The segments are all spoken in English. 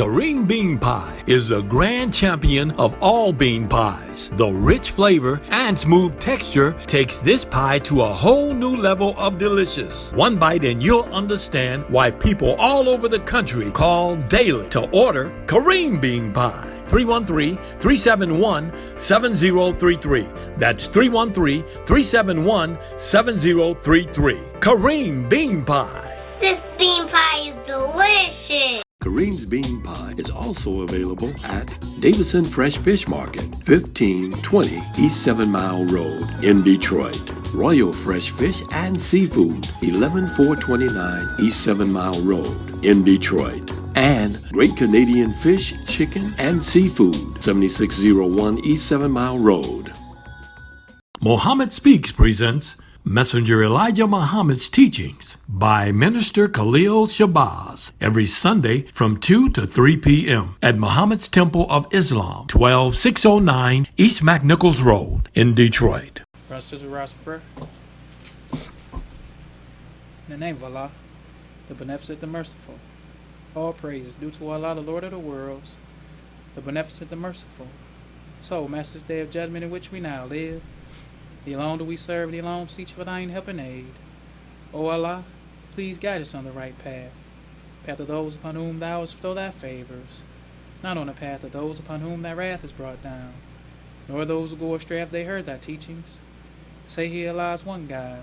Kareem Bean Pie is the grand champion of all bean pies. The rich flavor and smooth texture takes this pie to a whole new level of delicious. One bite and you'll understand why people all over the country call daily to order Kareem Bean Pie. 313-371-7033. That's 313-371-7033. Kareem Bean Pie. This bean pie is delicious. Kareem's Bean Pie is also available at Davison Fresh Fish Market, 1520 East 7 Mile Road in Detroit. Royal Fresh Fish and Seafood, 11429 East 7 Mile Road in Detroit. And Great Canadian Fish, Chicken, and Seafood, 7601 East 7 Mile Road. Muhammad Speaks presents Messenger Elijah Muhammad's Teachings by Minister Khalil Shabazz every Sunday from 2 to 3 p.m. at Muhammad's Temple of Islam, 12609 East McNichols Road in Detroit. Brothers and sisters, prayer. In the name of Allah, the Beneficent, the Merciful. All praise is due to Allah, the Lord of the worlds, the Beneficent, the Merciful. So, Master's Day of Judgment in which we now live, Thee alone do we serve, Thee alone seek for Thine help and aid. O Allah, please guide us on the right path of those upon whom Thou hast bestowed Thy favors, not on the path of those upon whom Thy wrath is brought down, nor those who go astray after they heard Thy teachings. Say He Allah is one God.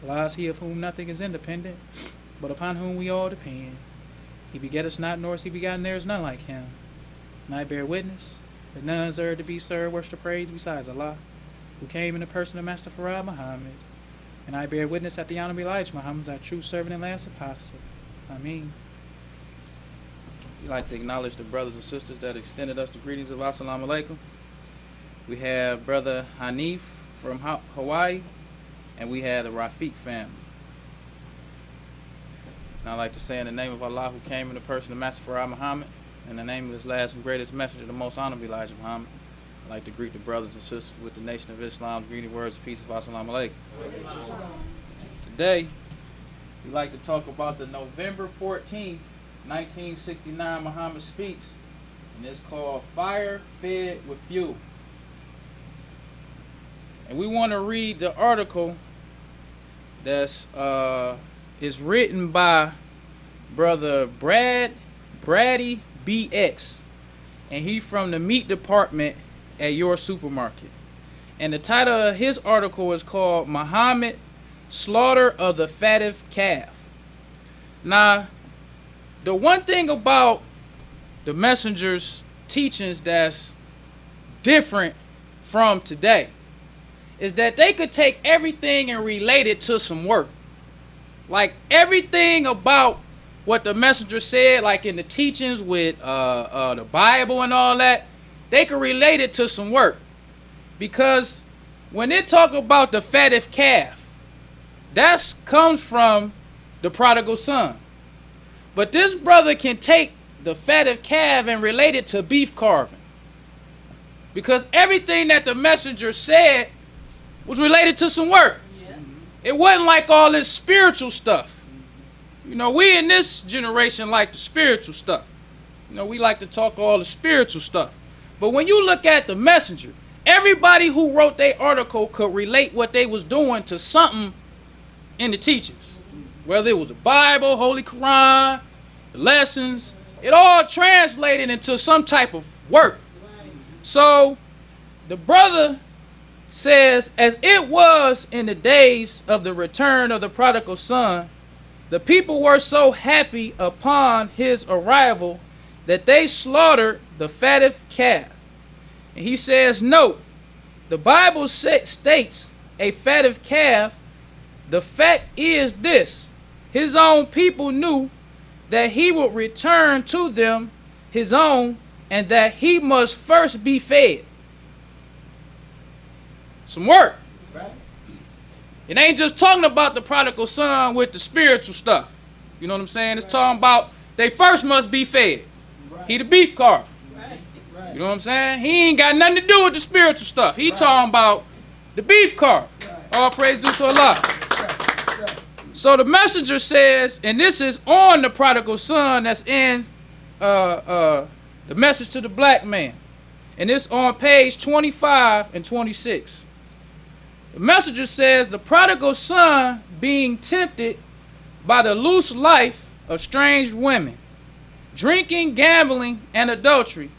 Allah is He of whom nothing is independent, but upon whom we all depend. He begetteth not, nor is He begotten, there is none like Him. And I bear witness that none is to be served, worship, or praised besides Allah, who came in the person of Master Farad Muhammad. And I bear witness that the Honorable Elijah Muhammad is our true servant and last apostle. Ameen. We'd like to acknowledge the brothers and sisters that extended us the greetings of Assalamu Alaikum. We have Brother Hanif from Hawaii, and we have the Rafiq family. And I'd like to say in the name of Allah, who came in the person of Master Farad Muhammad, in the name of His last and greatest messenger, the most honorable Elijah Muhammad, I'd like to greet the brothers and sisters with the Nation of Islam's greeting words of peace of Assalamu Alaikum. Today, we'd like to talk about the November 14th, 1969 Muhammad Speaks, and it's called Fire Fed with Fuel. And we want to read the article that's is written by Brother Brady BX, and he from the meat department at your supermarket. And the title of his article is called Muhammad Slaughter of the Fatted Calf. Now, the one thing about the messenger's teachings that's different from today is that they could take everything and relate it to some work. Like everything about what the messenger said, like in the teachings with the Bible and all that, they could relate it to some work. Because when they talk about the fatted calf, that comes from the prodigal son. But this brother can take the fatted calf and relate it to beef carving. Because everything that the messenger said was related to some work. It wasn't like all this spiritual stuff. You know, we in this generation like the spiritual stuff. You know, we like to talk all the spiritual stuff. But when you look at the messenger, everybody who wrote their article could relate what they was doing to something in the teachings. Whether it was the Bible, Holy Quran, the lessons, it all translated into some type of work. So the brother says, as it was in the days of the return of the prodigal son, the people were so happy upon his arrival that they slaughtered the fatted calf. And he says, note, the Bible states a fatted calf. The fact is this: his own people knew that he would return to them his own, and that he must first be fed. Some work. Right. It ain't just talking about the prodigal son with the spiritual stuff. You know what I'm saying? It's talking about they first must be fed. Right. He the beef carver. Right. You know what I'm saying? He ain't got nothing to do with the spiritual stuff. He talking about the beef carver. Right. All praise due to Allah. Right. So the messenger says, and this is on the prodigal son that's in the message to the black man. And it's on page 25 and 26. The messenger says, the prodigal son being tempted by the loose life of strange women, drinking, gambling, and adultery,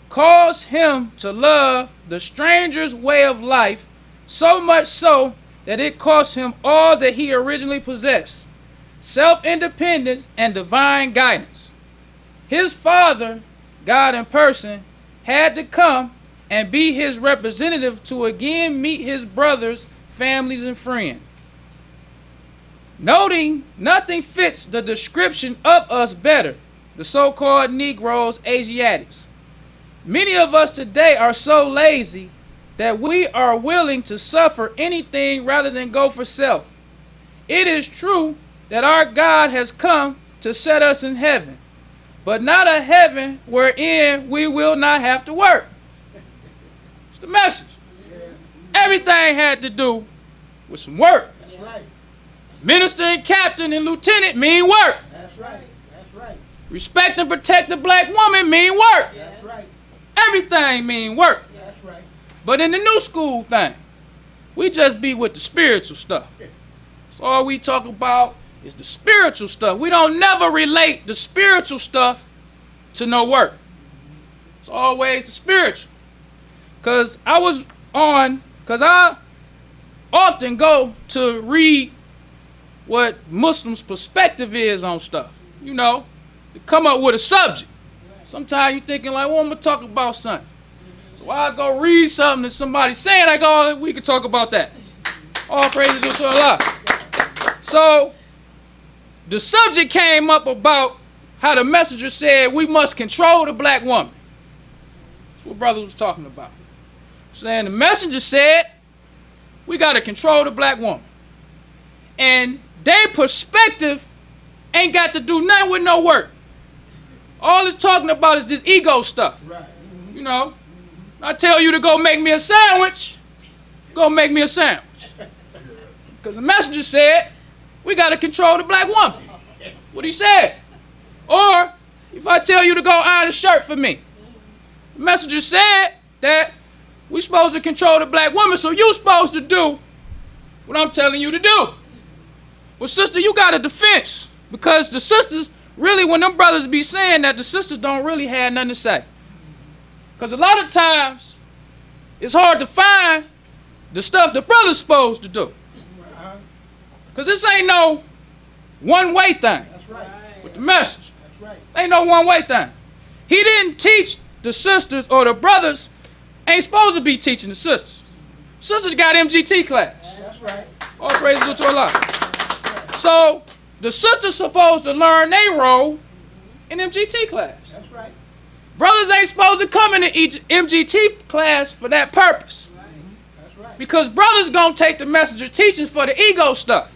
caused him to love the stranger's way of life, so much so that it cost him all that he originally possessed, self-independence and divine guidance. His father, God in person, had to come and be his representative to again meet his brothers, families, and friends. Noting nothing fits the description of us better, the so-called Negroes, Asiatics. Many of us today are so lazy that we are willing to suffer anything rather than go for self. It is true that our God has come to set us in heaven, but not a heaven wherein we will not have to work. It's the message. Everything had to do with some work. That's right. Minister and captain and lieutenant mean work. That's right. That's right. Respect and protect the black woman mean work. That's right. Everything mean work. That's right. But in the new school thing, we just be with the spiritual stuff. So all we talk about is the spiritual stuff. We don't never relate the spiritual stuff to no work. It's always the spiritual. Because I often go to read what Muslims' perspective is on stuff, you know, to come up with a subject. Sometimes you're thinking like, well, I'm going to talk about something. So I go read something that somebody's saying, I go, oh, we can talk about that. All praise to Allah. So the subject came up about how the messenger said we must control the black woman. That's what brothers was talking about. Saying the messenger said we got to control the black woman. And their perspective ain't got to do nothing with no work. All it's talking about is this ego stuff. Right. You know, I tell you to go make me a sandwich, go make me a sandwich. Because the messenger said we got to control the black woman. What he said. Or if I tell you to go iron a shirt for me, the messenger said that we supposed to control the black woman, so you supposed to do what I'm telling you to do. Well, sister, you got a defense. Because the sisters, really, when them brothers be saying that, the sisters don't really have nothing to say. Because a lot of times, it's hard to find the stuff the brother's supposed to do. Because this ain't no one-way thing. That's right. With the message. That's right. Ain't no one-way thing. He didn't teach the sisters, or the brothers ain't supposed to be teaching the sisters. Sisters got MGT class. That's right. All praise to Allah. So the sisters supposed to learn their role in MGT class. That's right. Brothers ain't supposed to come into each MGT class for that purpose. That's right. Because brothers gonna take the messenger teaching for the ego stuff.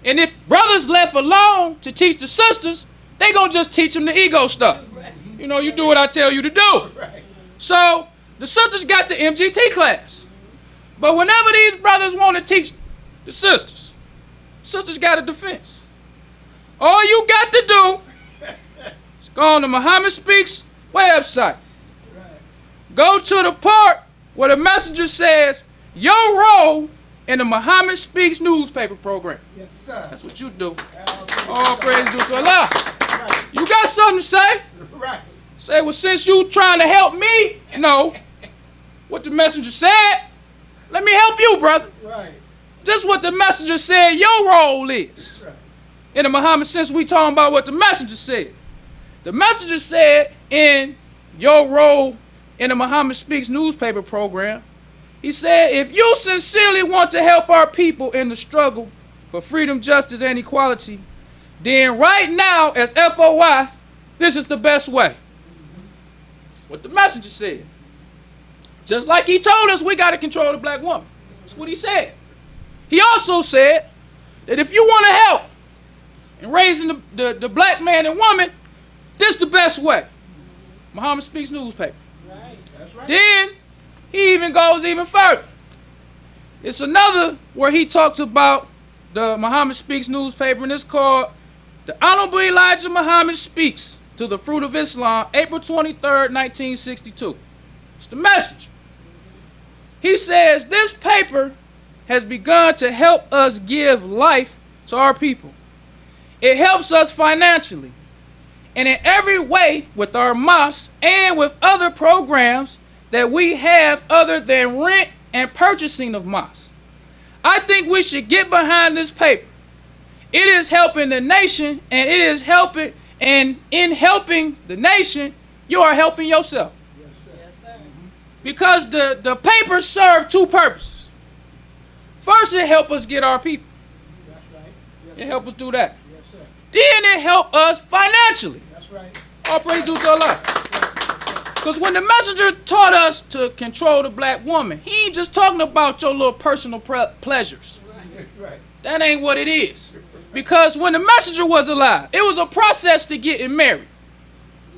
And if brothers left alone to teach the sisters, they gonna just teach them the ego stuff. You know, you do what I tell you to do. Right. So the sisters got the MGT class. But whenever these brothers want to teach the sisters got a defense. All you got to do is go on the Muhammad Speaks website. Right. Go to the part where the messenger says your role in the Muhammad Speaks newspaper program. Yes, sir. That's what you do. All praise to Allah. Right. You got something to say? Right. Say, well, since you trying to help me know what the messenger said, let me help you, brother. Right. This is what the messenger said your role is. Right. In the Muhammad, since we talking about what the messenger said. The messenger said in your role in the Muhammad Speaks newspaper program, he said, if you sincerely want to help our people in the struggle for freedom, justice, and equality, then right now, as FOI, this is the best way. That's what the messenger said. Just like he told us we got to control the black woman. That's what he said. He also said that if you want to help in raising the black man and woman, this is the best way. Muhammad Speaks newspaper. Right. That's right. Then he even goes even further. It's another where he talks about the Muhammad Speaks newspaper, and it's called The Honorable Elijah Muhammad Speaks to to the Fruit of Islam, April 23rd, 1962. It's the message. He says, this paper has begun to help us give life to our people. It helps us financially and in every way with our mosques and with other programs that we have other than rent and purchasing of mosques. I think we should get behind this paper. It is helping the nation, and it is helping, and in helping the nation, you are helping yourself. Yes, sir. Because the paper served two purposes. First, it helped us get our people. That's right. Yes, It sir. helped us do that. Yes, sir. Then it helped us financially. That's right. All praise due to Allah. Because when the messenger taught us to control the black woman, he ain't just talking about your little personal pleasures. Right. That ain't what it is. Because when the messenger was alive, it was a process to getting married.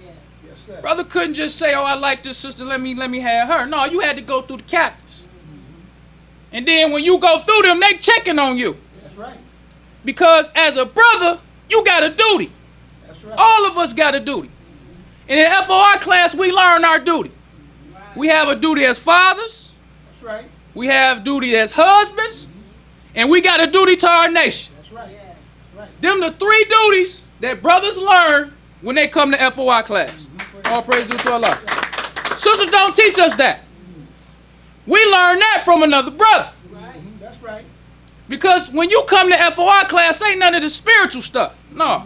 Yes, sir. Brother couldn't just say, oh, I like this sister, let me have her. No, you had to go through the captains. And then when you go through them, they checking on you. That's right. Because as a brother, you got a duty. That's right. All of us got a duty. And in FOI class, we learn our duty. We have a duty as fathers. That's right. We have duty as husbands. And we got a duty to our nation. That's right. Right. Them the three duties that brothers learn when they come to FOI class. All praise due to Allah. Sisters don't teach us that. We learn that from another brother. That's right. Because when you come to FOI class, ain't none of the spiritual stuff. No.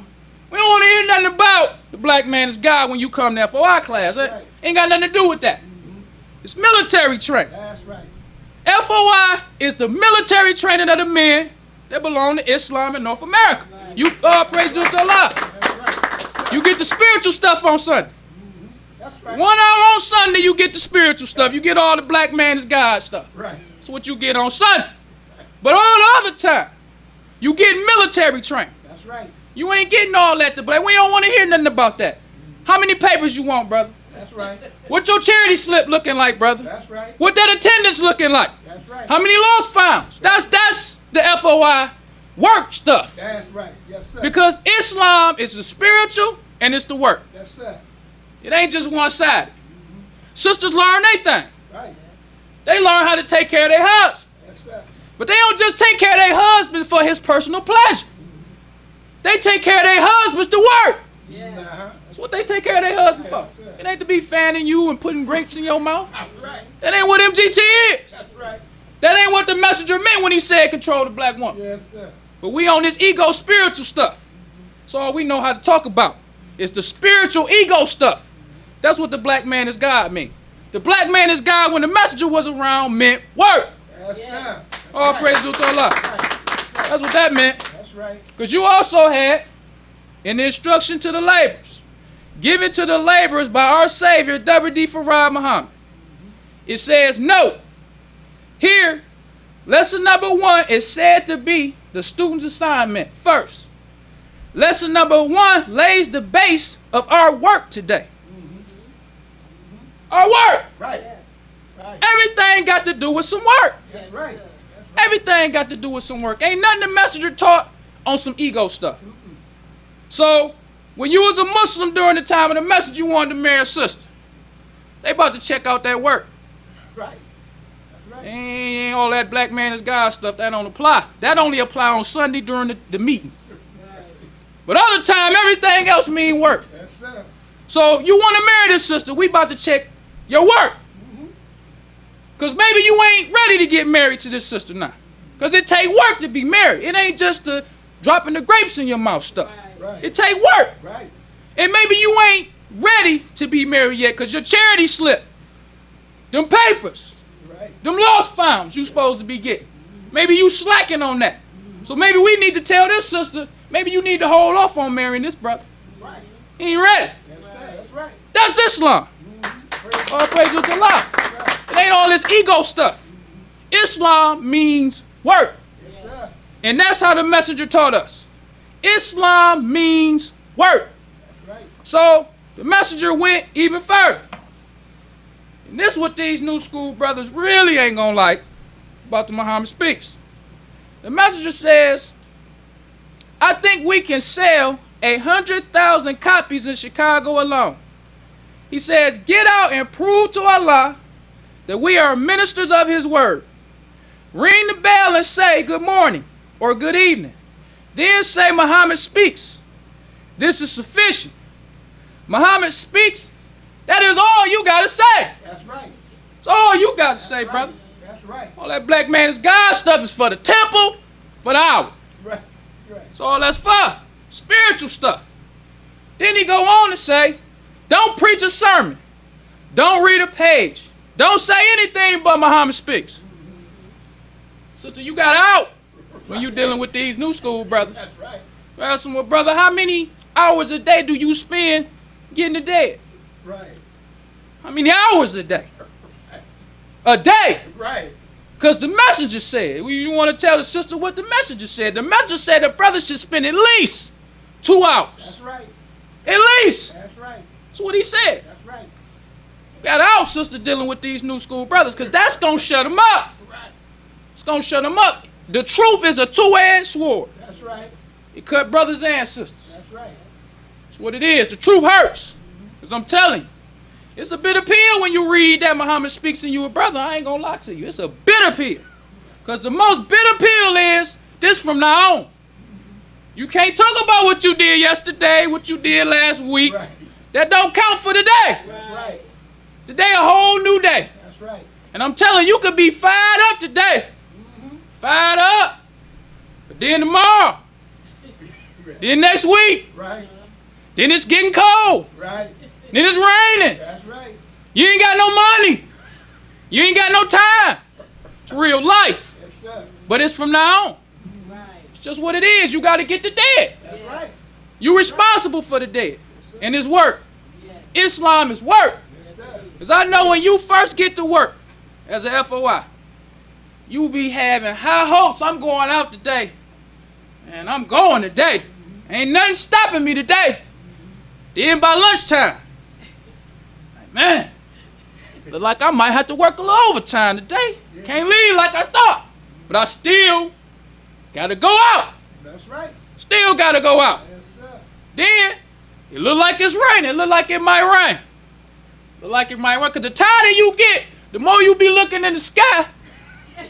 We don't want to hear nothing about the black man is God when you come to FOI class. Right. Ain't got nothing to do with that. It's military training. That's right. FOI is the military training of the men that belong to Islam in North America. You praise due to Allah. That's right. You get the spiritual stuff on Sunday. That's right. 1 hour on Sunday, you get the spiritual stuff. You get all the black man is God stuff. Right. That's what you get on Sunday. But all the other time, you get military training. That's right. You ain't getting all that. But we don't want to hear nothing about that. How many papers you want, brother? That's right. What your charity slip looking like, brother? That's right. What that attendance looking like? That's right. How many lost founds? That's the FOI work stuff. That's right. Yes, sir. Because Islam is the spiritual and it's the work. Yes, sir. It ain't just one-sided. Sisters learn their thing. Right. They learn how to take care of their husband. Yes, sir. But they don't just take care of their husband for his personal pleasure. They take care of their husbands to work. Uh-huh. That's what they take care of their husband for. It ain't to be fanning you and putting grapes in your mouth. That's right. That ain't what MGT is. That's right. That ain't what the messenger meant when he said control the black woman. Yes, sir. But we on this ego spiritual stuff. That's all we know how to talk about. It's the spiritual ego stuff. That's what the black man is God mean. The black man is God when the messenger was around meant work. Yes, sir. All praise due to Allah. That's what that meant. That's right. Because you also had an instruction to the laborers, given to the laborers by our Savior, W.D. Farad Muhammad. It says, note, here, lesson number 1 is said to be the student's assignment first. Lesson number 1 lays the base of our work today. Our work. Right. Right. Everything got to do with some work. That's right. Everything got to do with some work. Ain't nothing the messenger taught on some ego stuff. So, when you was a Muslim during the time of the message, you wanted to marry a sister. They about to check out that work. Right. That's right. Ain't all that black man is God stuff, that don't apply. That only apply on Sunday during the meeting. But other time, everything else mean work. Yes, sir. So, you want to marry this sister, we about to check your work. Because maybe you ain't ready to get married to this sister now. Because it take work to be married. It ain't just the dropping the grapes in your mouth stuff. Right. It take work. Right. And maybe you ain't ready to be married yet because your charity slip, them papers, Right. them lost founds you supposed to be getting. Maybe you slacking on that. So maybe we need to tell this sister, maybe you need to hold off on marrying this brother. Right. He ain't ready. Yes, sir. That's right. That's Islam. All praise to Allah. It ain't all this ego stuff. Islam means work. Yes, sir. And that's how the messenger taught us. Islam means work. Right. So the messenger went even further. And this is what these new school brothers really ain't gonna like about the Muhammad speaks. The messenger says, I think we can sell 100,000 copies in Chicago alone. He says, get out and prove to Allah that we are ministers of his word. Ring the bell and say good morning or good evening. Then say Muhammad speaks. This is sufficient. Muhammad speaks. That is all you got to say. That's right. That's all you got to say, Right. brother. That's right. All that black man's God stuff is for the temple, for the hour. Right. Right. That's all that's for. Spiritual stuff. Then he go on to say, don't preach a sermon. Don't read a page. Don't say anything but Muhammad speaks. Sister, you got out when you dealing with these new school brothers. That's right. I asked him, well, brother, how many hours a day do you spend getting to bed? Right. How many hours a day? A day. Right. Because the messenger said, you want to tell the sister what the messenger said. The messenger said the brother should spend at least 2 hours. That's right. At least. That's right. That's what he said. That's right. Got out, sister, dealing with these new school brothers, because that's going to shut them up. Right. It's going to shut them up. The truth is a two-edged sword. That's right. It cut brothers and sisters. That's right. That's what it is. The truth hurts. Because I'm telling you, it's a bitter pill when you read that Muhammad speaks and you a brother. I ain't going to lie to you. It's a bitter pill. Because the most bitter pill is this from now on. You can't talk about what you did yesterday, what you did last week. Right. That don't count for today. That's right. Today a whole new day. That's right. And I'm telling you, you could be fired up today. Fired up. But then tomorrow. Then next week. Right. Then it's getting cold. Right. Then it's raining. That's right. You ain't got no money. You ain't got no time. It's real life. Yes, sir. But it's from now on. It's just what it is. You got to get the dead. That's right. You're responsible for the dead. And it's work. Islam is work. Yes, sir. Because I know when you first get to work as a FOI, you be having high hopes. I'm going out today. And I'm going today. Ain't nothing stopping me today. Then by lunchtime, like, man, look like I might have to work a little overtime today. Can't leave like I thought. But I still got to go out. That's right. Still got to go out. Yes, sir. Then it look like it's raining. It look like it might rain. Look like it might rain. Because the tighter you get, the more you be looking in the sky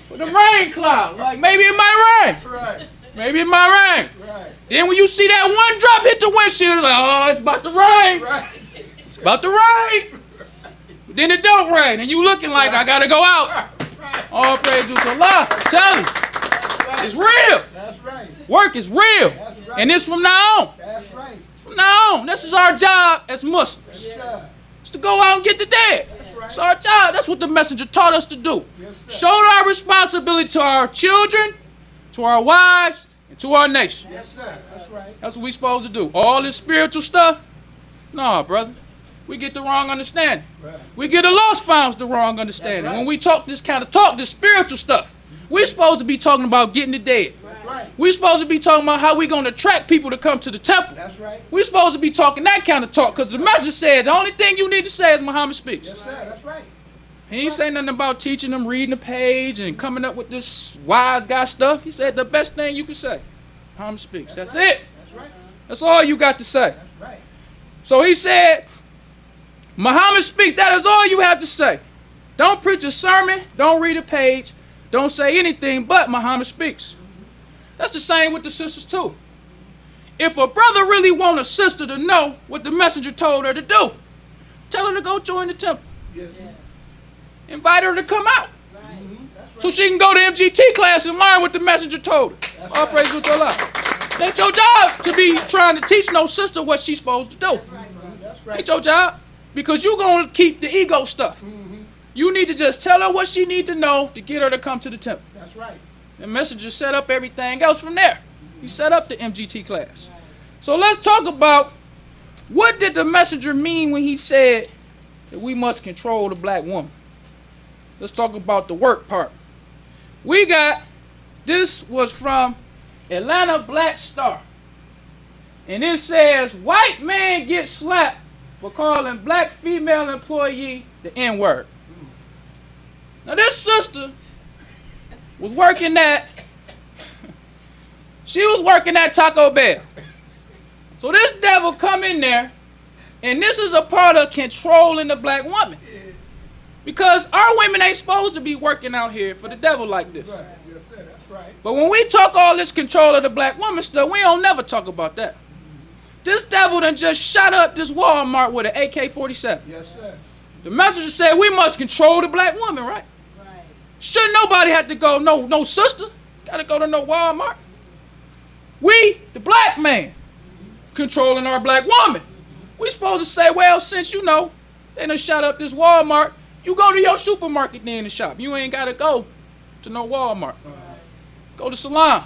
for the rain clouds. Like maybe it might rain. Right. Maybe it might rain. Right. Then when you see that one drop hit the windshield, like, oh, it's about to rain. Right. It's about to rain. But then it don't rain. And you looking like, I got to go out. Right. All praise to Allah. Tell you. It's real. That's right. Work is real. That's right. And it's from now on. That's right. From now on. This is our job as Muslims. Yes, sir. It's to go out and get the dead. That's right. It's our job. That's what the messenger taught us to do. Yes, sir. Show our responsibility to our children, to our wives, and to our nation. Yes, sir. That's right. That's what we supposed to do. All this spiritual stuff, nah, brother. We get the wrong understanding. Right. We get the lost founds the wrong understanding. That's right. When we talk this kind of talk, this spiritual stuff, we're supposed to be talking about getting the dead. That's right. We're supposed to be talking about how we're going to attract people to come to the temple. That's right. We're supposed to be talking that kind of talk because the messenger said the only thing you need to say is Muhammad speaks. Yes, sir. That's right. He ain't say nothing about teaching them reading the page and coming up with this wise guy stuff. He said the best thing you can say, Muhammad speaks. That's it. That's right. That's all you got to say. That's right. So he said, Muhammad speaks. That is all you have to say. Don't preach a sermon. Don't read a page. Don't say anything but Muhammad speaks. That's the same with the sisters too. If a brother really want a sister to know what the messenger told her to do, tell her to go join the temple. Yes. Invite her to come out. That's right. So she can go to MGT class and learn what the messenger told her. That's All right. praise to Allah. It ain't your job to be trying to teach no sister what she's supposed to do. That's Ain't right. your job. Because you going to keep the ego stuff. You need to just tell her what she need to know to get her to come to the temple. That's right. The messenger set up everything else from there. He set up the MGT class. So let's talk about what did the messenger mean when he said that we must control the black woman. Let's talk about the work part. We got, this was from Atlanta Black Star. And it says, white man gets slapped for calling black female employee the N-word. Now this sister was working at, she was working at Taco Bell. So this devil come in there, and this is a part of controlling the black woman. Because our women ain't supposed to be working out here for the devil like this. Right. Yes, sir. That's right. But when we talk all this control of the black woman stuff, we don't never talk about that. This devil done just shot up this Walmart with an AK-47. Yes, sir. The messenger said we must control the black woman, right? Right. Shouldn't nobody have to go, no sister, gotta go to no Walmart. We, the black man, controlling our black woman. We supposed to say, well, since you know, they done shot up this Walmart, you go to your supermarket then and shop. You ain't gotta go to no Walmart. Go to Salon.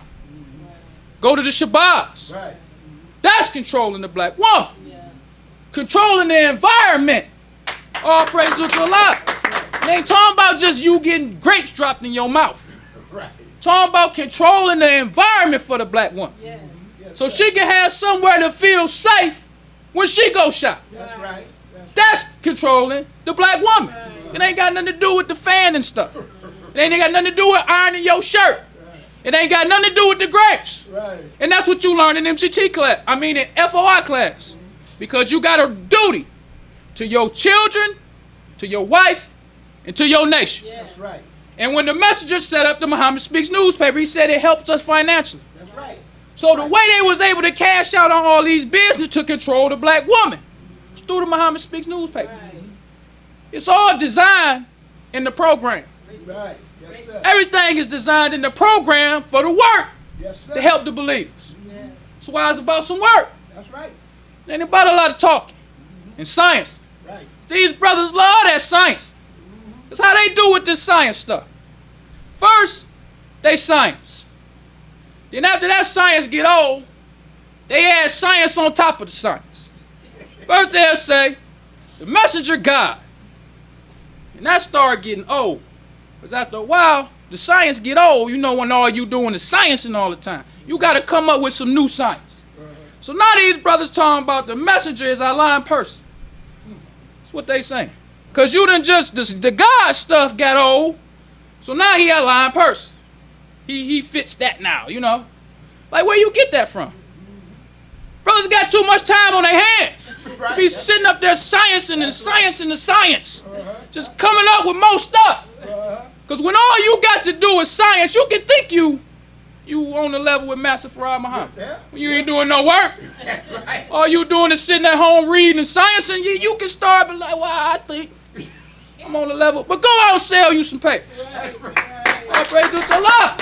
Go to the Shabazz. Right. That's controlling the black woman. Yeah. Controlling the environment. All praise to Allah. It ain't talking about just you getting grapes dropped in your mouth. Right. Talking about controlling the environment for the black woman. Yes. Yes, So sir. she can have somewhere to feel safe when she go shop. That's right. That's controlling the black woman. It ain't got nothing to do with the fan and stuff. It ain't got nothing to do with ironing your shirt. It ain't got nothing to do with the grapes. Right. And that's what you learn in MCT class. I mean in FOI class. Because you got a duty to your children, to your wife, and to your nation. Yes. That's right. And when the messenger set up the Muhammad Speaks newspaper, he said it helps us financially. That's right. So the way they was able to cash out on all these business to control the black woman was through the Muhammad Speaks newspaper. Right. It's all designed in the program. Right. Yes, sir. Everything is designed in the program for the work Yes, sir. to help the believers. Yes. That's why it's about some work. That's right. It ain't about a lot of talking and science. Right. These brothers love that science. That's how they do with this science stuff. First, they science. Then after that science get old, they add science on top of the science. First they'll say, the messenger God. And that start getting old. Because after a while, the science get old. You know when all you doing is sciencing all the time. You got to come up with some new science. So now these brothers talking about the messenger is our lying person. That's what they saying. Because you done just, the God stuff got old. So now he a lying person. He fits that now, you know. Like where you get that from? Brothers got too much time on their hands. Right. Be sitting up there sciencing and sciencing the science. Just coming up with more stuff. Because when all you got to do is science, you can think you on the level with Master Farad Muhammad. Yeah. When you ain't doing no work. That's right. All you doing is sitting at home reading and sciencing. You can start be like, well, I think I'm on the level. But go out and sell you some paper. That's right. All praise to Allah.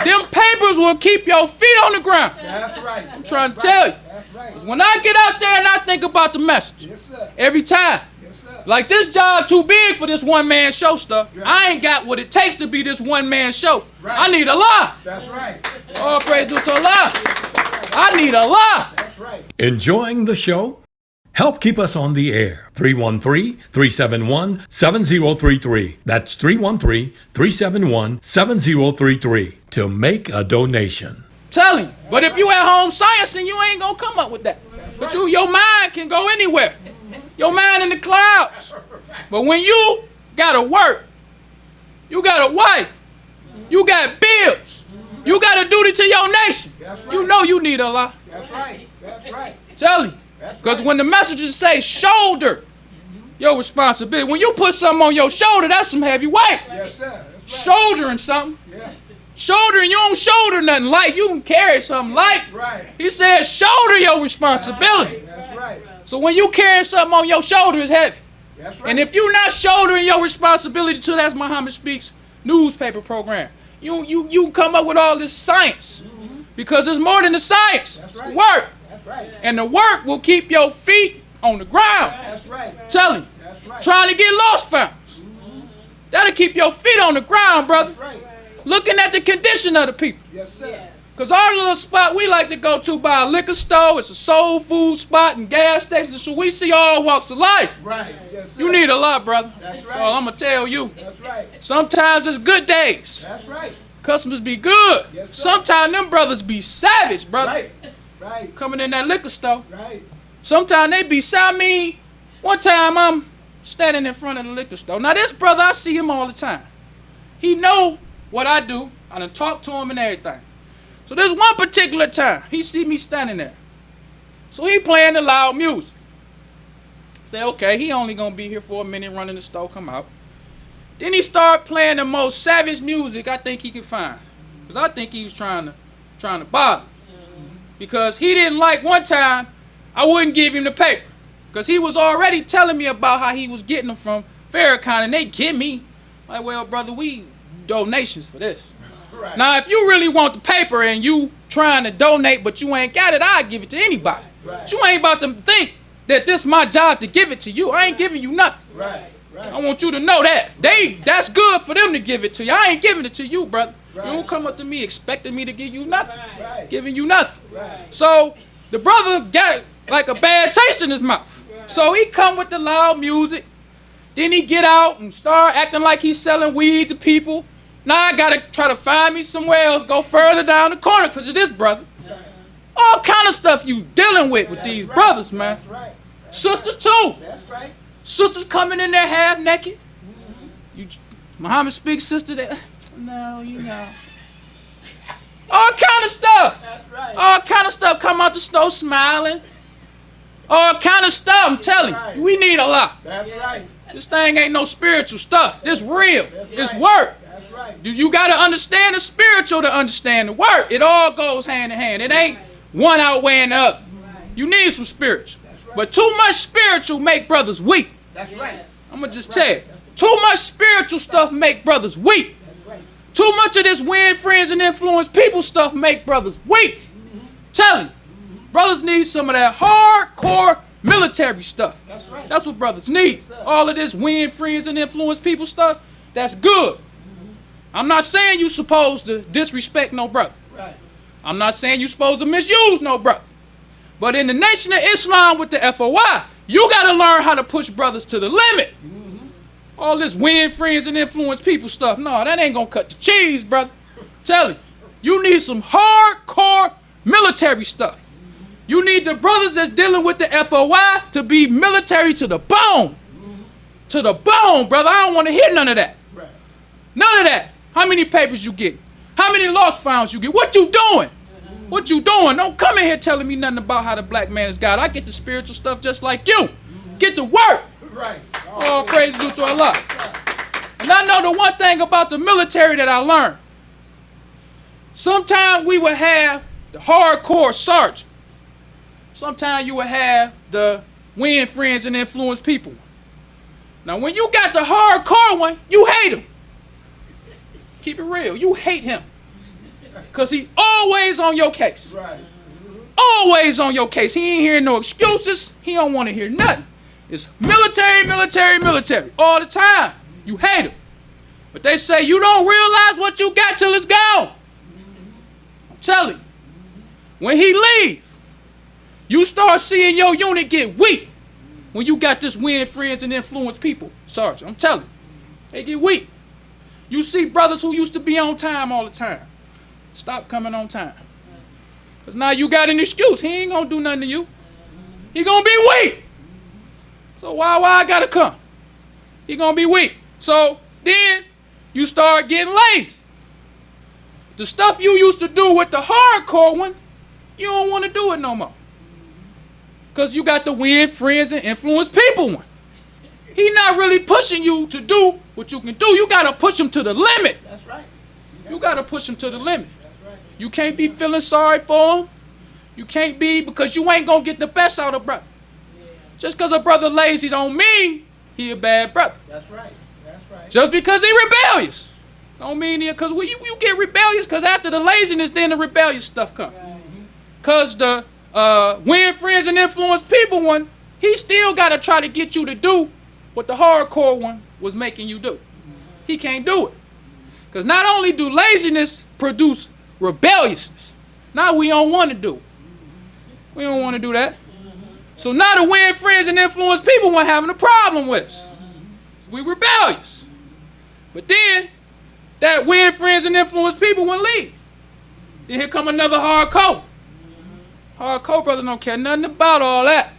Them papers will keep your feet on the ground. That's right. I'm trying to tell you. That's right. When I get out there and I think about the message, Yes, sir. every time, Yes, sir. like this job too big for this one-man show stuff. I ain't got what it takes to be this one-man show. Right. I need Allah. That's right. All praise to Allah. I need Allah. That's right. Enjoying the show? Help keep us on the air. 313-371-7033. That's 313-371-7033 to make a donation. Tell him. But if you at home sciencing, you ain't gonna come up with that. But your mind can go anywhere. Your mind in the clouds. But when you gotta work, you got a wife, you got bills, you got a duty to your nation. That's right. You know you need Allah. That's right. That's right. Tell him. That's Because right. when the messages say shoulder your responsibility, when you put something on your shoulder, that's some heavy weight. Yes, sir. That's right. Shouldering something. Yeah. Shouldering, you don't shoulder nothing light. You can carry something light. Right. He said shoulder your responsibility. That's right. So when you carrying something on your shoulder, it's heavy. That's right. And if you're not shouldering your responsibility to that's Muhammad Speaks newspaper program, you come up with all this science. Because it's more than the science. That's It's right. the work. That's right. And the work will keep your feet on the ground. That's right. Tell him. That's right. Trying to get lost found. That'll keep your feet on the ground, brother. That's right. Looking at the condition of the people. Yes, sir. Because our little spot we like to go to by a liquor store, it's a soul food spot and gas station, so we see all walks of life. Right. Yes, sir. You need a lot, brother. That's So right. I'm going to tell you. That's right. Sometimes it's good days. That's right. Customers be good. Yes, sir. Sometimes them brothers be savage, brother. Right. Right. Coming in that liquor store. Right. Sometimes they be savage. I mean, one time I'm standing in front of the liquor store. Now this brother, I see him all the time. He know what I do. I done talk to him and everything. So there's one particular time he see me standing there. So he playing the loud music. Say, okay, he only gonna be here for a minute, running the store, come out. Then he start playing the most savage music I think he can find. Because I think he was trying to bother. Because he didn't like one time, I wouldn't give him the paper. Because he was already telling me about how he was getting them from Farrakhan, and they get me. Like, well, brother, we donations for this. Right. Now, if you really want the paper and you trying to donate, but you ain't got it, I'll give it to anybody. Right. But you ain't about to think that this is my job to give it to you. I ain't giving you nothing. Right. Right. I want you to know that. That's good for them to give it to you. I ain't giving it to you, brother. Right. You don't come up to me expecting me to give you nothing. Right. Giving you nothing. Right. So the brother got like a bad taste in his mouth. So he come with the loud music. Then he get out and start acting like he's selling weed to people. Now I gotta try to find me somewhere else, go further down the corner because of this brother. All kind of stuff you dealing with That's these right. brothers, man. That's right. Sisters too. That's right. Sisters coming in there half naked. You, Muhammad speaks sister that. No, you know. All kind of stuff. That's right. All kind of stuff come out the snow smiling. All kind of stuff. I'm telling you, we need a lot. That's right. This thing ain't no spiritual stuff. This real. That's It's right. work. That's right. You got to understand the spiritual to understand the work. It all goes hand in hand. It ain't one outweighing the other. You need some spiritual. right. But too much spiritual make brothers weak. That's right. I'm going to just tell you. Too much spiritual stuff make brothers weak. That's right. Too much of this win friends and influence people stuff make brothers weak. Tell you. Brothers need some of that hardcore military stuff. That's right. That's what brothers need. All of this win friends and influence people stuff, that's good. I'm not saying you supposed to disrespect no brother. Right. I'm not saying you supposed to misuse no brother. But in the Nation of Islam with the FOI, you got to learn how to push brothers to the limit. All this win friends and influence people stuff, no, that ain't going to cut the cheese, brother. Tell you, you need some hardcore military stuff. You need the brothers that's dealing with the FOI to be military to the bone. To the bone, brother. I don't want to hear none of that. Right. None of that. How many papers you get? How many lost files you get? What you doing? What you doing? Don't come in here telling me nothing about how the black man is God. I get the spiritual stuff just like you. Get to work. Right. All praise due to Allah. And I know the one thing about the military that I learned. Sometimes we would have the hardcore sergeant. Sometimes you would have the win friends and influence people. Now when you got the hardcore one, you hate him. Keep it real. You hate him. Because he always on your case. Right. Always on your case. He ain't hearing no excuses. He don't want to hear nothing. It's military, military, military. All the time. You hate him. But they say you don't realize what you got till it's gone. I'm telling you. When he leave, you start seeing your unit get weak. When you got this win friends and influence people, Sergeant. I'm telling you. They get weak. You see brothers who used to be on time all the time. Stop coming on time. Because now you got an excuse. He ain't going to do nothing to you. He going to be weak. So why I got to come? He going to be weak. So then you start getting lazy. The stuff you used to do with the hardcore one, you don't want to do it no more. Because you got the win friends and influence people one. He not really pushing you to do what you can do. You got to push him to the limit. That's right. You got to push him to the limit. That's right. You can't be feeling sorry for him. You can't be, because you ain't going to get the best out of brother. Just because a brother lazy don't mean he a bad brother. That's right. That's right. Just because he rebellious don't mean he, because you get rebellious because after the laziness, then the rebellious stuff comes. Because the win friends and influence people one, he still got to try to get you to do what the hardcore one was making you do. He can't do it. Because not only do laziness produce rebelliousness, now we don't want to do it. We don't want to do that. So now the win friends and influence people weren't having a problem with us. We rebellious. But then that win friends and influence people wouldn't leave. Then here come another hardcore. Hardcore brother don't care nothing about all that.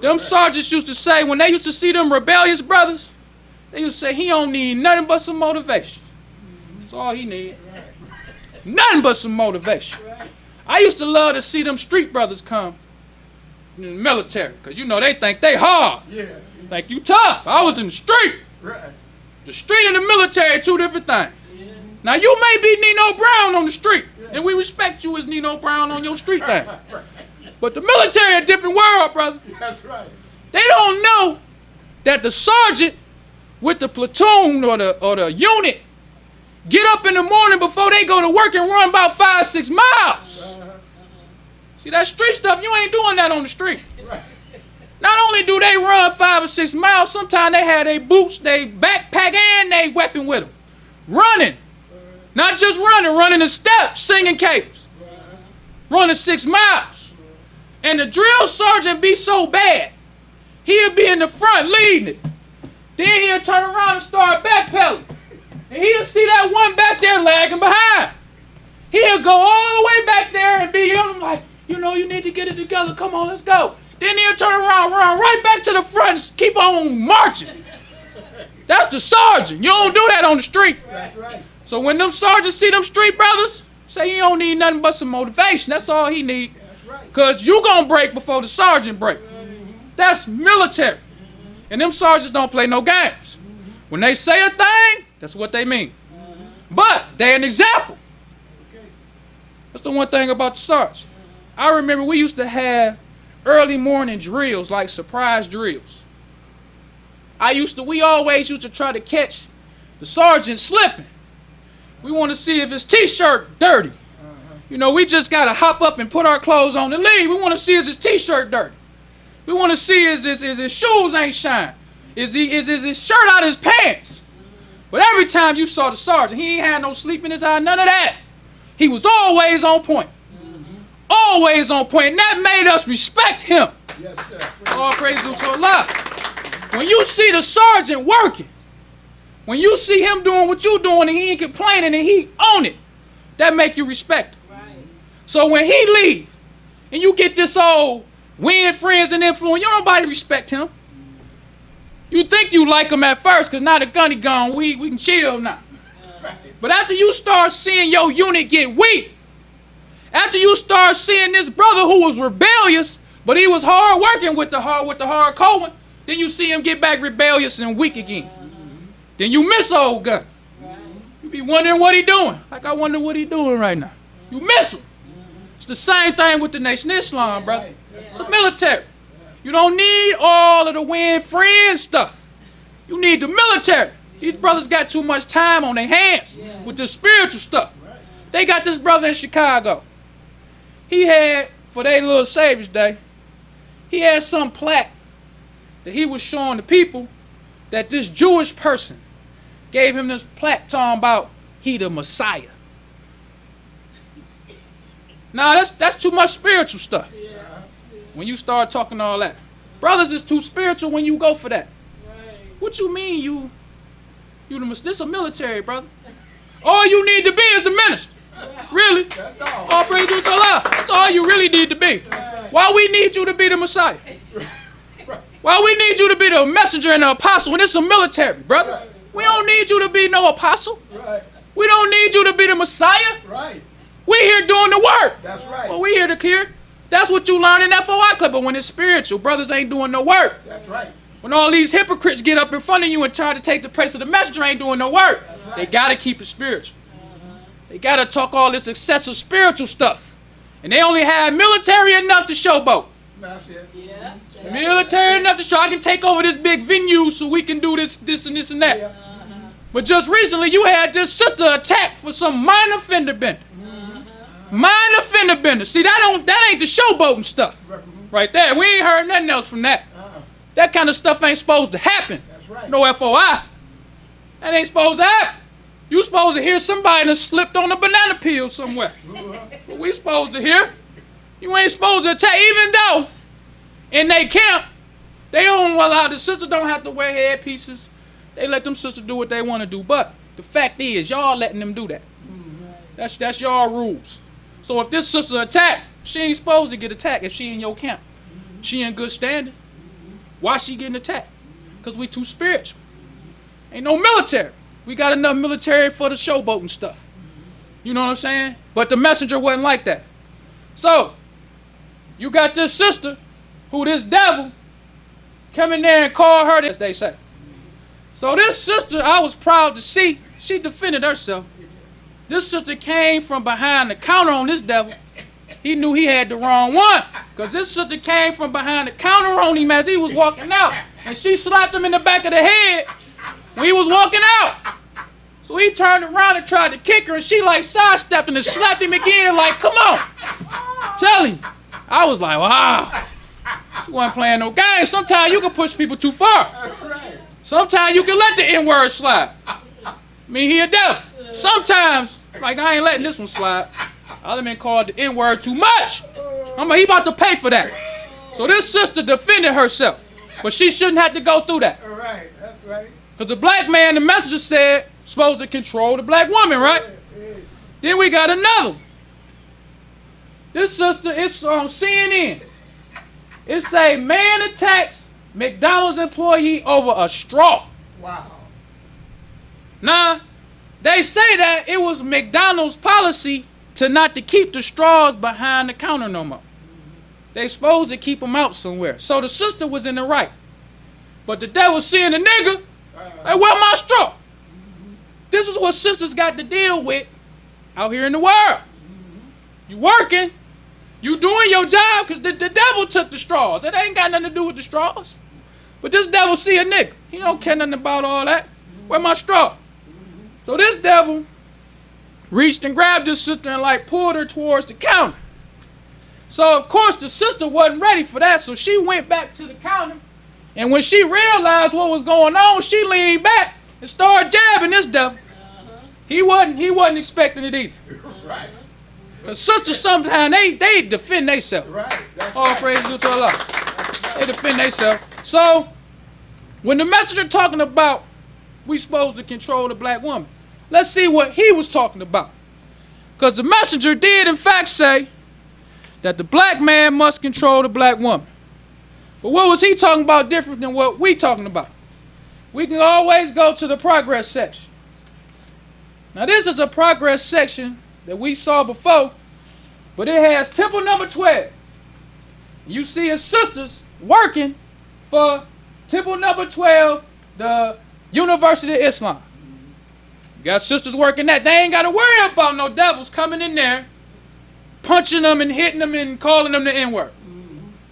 Them sergeants used to say, when they used to see them rebellious brothers, they used to say, he don't need nothing but some motivation. That's all he need. Nothing but some motivation. I used to love to see them street brothers come in the military, because you know they think they hard. Yeah. Think you tough. I was in the street. Right. The street and the military, two different things. Now you may be Nino Brown on the street, and we respect you as Nino Brown on your street thing. But the military a different world, brother. That's right. They don't know that the sergeant with the platoon or the unit get up in the morning before they go to work and run about 5-6 miles. See, that street stuff, you ain't doing that on the street. Right. Not only do they run 5 or 6 miles, sometimes they have their boots, their backpack, and their weapon with them. Running. Not just running the steps, singing capes. Running 6 miles. And the drill sergeant be so bad, he'll be in the front leading it. Then he'll turn around and start backpedaling. And he'll see that one back there lagging behind. He'll go all the way back there and be like, you know, you need to get it together. Come on, let's go. Then he'll turn around, run right back to the front and keep on marching. That's the sergeant. You don't do that on the street. That's right. So when them sergeants see them street brothers, say he don't need nothing but some motivation. That's all he need. That's right. Because you going to break before the sergeant break. That's military. And them sergeants don't play no games. When they say a thing, that's what they mean. But they're an example. That's the one thing about the sergeant. I remember we used to have early morning drills, like surprise drills. We always used to try to catch the sergeant slipping. We want to see if his t-shirt dirty. You know, we just got to hop up and put our clothes on and leave. We want to see is his t-shirt dirty. We want to see is his shoes ain't shine. Is his shirt out of his pants. But every time you saw the sergeant, he ain't had no sleep in his eye, none of that. He was always on point. Always on point. And that made us respect him. Yes, sir. All praise to Allah. When you see the sergeant working, when you see him doing what you doing and he ain't complaining and he own it, that make you respect him. Right. So when he leave and you get this old win friends and influence, you don't nobody respect him. You think you like him at first because now the gunny gone, we can chill now. Right. But after you start seeing your unit get weak, after you start seeing this brother who was rebellious, but he was hard working with the hardcore one, then you see him get back rebellious and weak again. Then you miss old gun. You be wondering what he doing. Like I wonder what he doing right now. You miss him. It's the same thing with the Nation of Islam, brother. It's a military. You don't need all of the win friends stuff. You need the military. These brothers got too much time on their hands with the spiritual stuff. They got this brother in Chicago. He had, for their little Savior's Day, he had some plaque that he was showing the people that this Jewish person gave him this plaque talking about he the Messiah. Now that's too much spiritual stuff. When you start talking all that. Brothers is too spiritual when you go for that. What you mean you the this is a military, brother. All you need to be is the minister. Really? That's all. All praise to Allah. That's all you really need to be. Why we need you to be the Messiah? Why we need you to be the messenger and the apostle when it's a military, brother? We don't need you to be no apostle. Right. We don't need you to be the Messiah. Right. We here doing the work. That's right. Well, we here to hear. That's what you learn in FOI Club. But when it's spiritual, brothers ain't doing no work. That's right. When all these hypocrites get up in front of you and try to take the place of the messenger, ain't doing no work. Right. They got to keep it spiritual. They got to talk all this excessive spiritual stuff. And they only have military enough to showboat. That's it. Yeah. Military enough to show I can take over this big venue so we can do this and this and that. Yeah. But just recently you had this sister attack for some minor fender bender. Minor fender bender. See, that ain't the showboating stuff. Right there. We ain't heard nothing else from that. That kind of stuff ain't supposed to happen. That's right. No FOI. That ain't supposed to happen. You supposed to hear somebody that slipped on a banana peel somewhere. What we supposed to hear. You ain't supposed to attack, even though in they camp, they don't allow the sisters don't have to wear headpieces. They let them sisters do what they want to do. But the fact is, y'all letting them do that. That's y'all rules. So if this sister attack, she ain't supposed to get attacked if she in your camp. She in good standing. Why she getting attacked? Because we too spiritual. Ain't no military. We got enough military for the showboating stuff. You know what I'm saying? But the messenger wasn't like that. So, you got this sister who this devil come in there and call her, as they say. So this sister, I was proud to see, she defended herself. This sister came from behind the counter on this devil. He knew he had the wrong one, because this sister came from behind the counter on him as he was walking out. And she slapped him in the back of the head when he was walking out. So he turned around and tried to kick her, and she like sidestepped and slapped him again like, come on. Tell him. I was like, wow. She wasn't playing no games. Sometimes you can push people too far. Sometimes you can let the N-word slide. I mean, he a devil. Sometimes, like I ain't letting this one slide. I done been called the N-word too much. He about to pay for that. So this sister defended herself. But she shouldn't have to go through that. All right, that's right. Because the black man, the messenger said, supposed to control the black woman, right? Then we got another one. This sister is on CNN. It say, man attacks McDonald's employee over a straw. Wow. Now, they say that it was McDonald's policy to not to keep the straws behind the counter no more. They supposed to keep them out somewhere. So the sister was in the right. But the devil seeing the nigga, hey, where my straw? This is what sisters got to deal with out here in the world. You working, you doing your job, because the devil took the straws. It ain't got nothing to do with the straws. But this devil see a nigga. He don't care nothing about all that. Where my straw? So this devil reached and grabbed this sister and like pulled her towards the counter. So of course the sister wasn't ready for that, so she went back to the counter. And when she realized what was going on, she leaned back and started jabbing this devil. He wasn't expecting it either. Right. The sisters sometimes they defend themselves. Right. All praise due to Allah. They defend themselves. So when the messenger talking about we supposed to control the black woman, let's see what he was talking about. Because the messenger did in fact say that the black man must control the black woman. But what was he talking about different than what we talking about? We can always go to the progress section. Now this is a progress section that we saw before, but it has temple number 12. You see his sisters working for temple number 12, the University of Islam. You got sisters working that. They ain't got to worry about no devils coming in there, punching them and hitting them and calling them the N-word.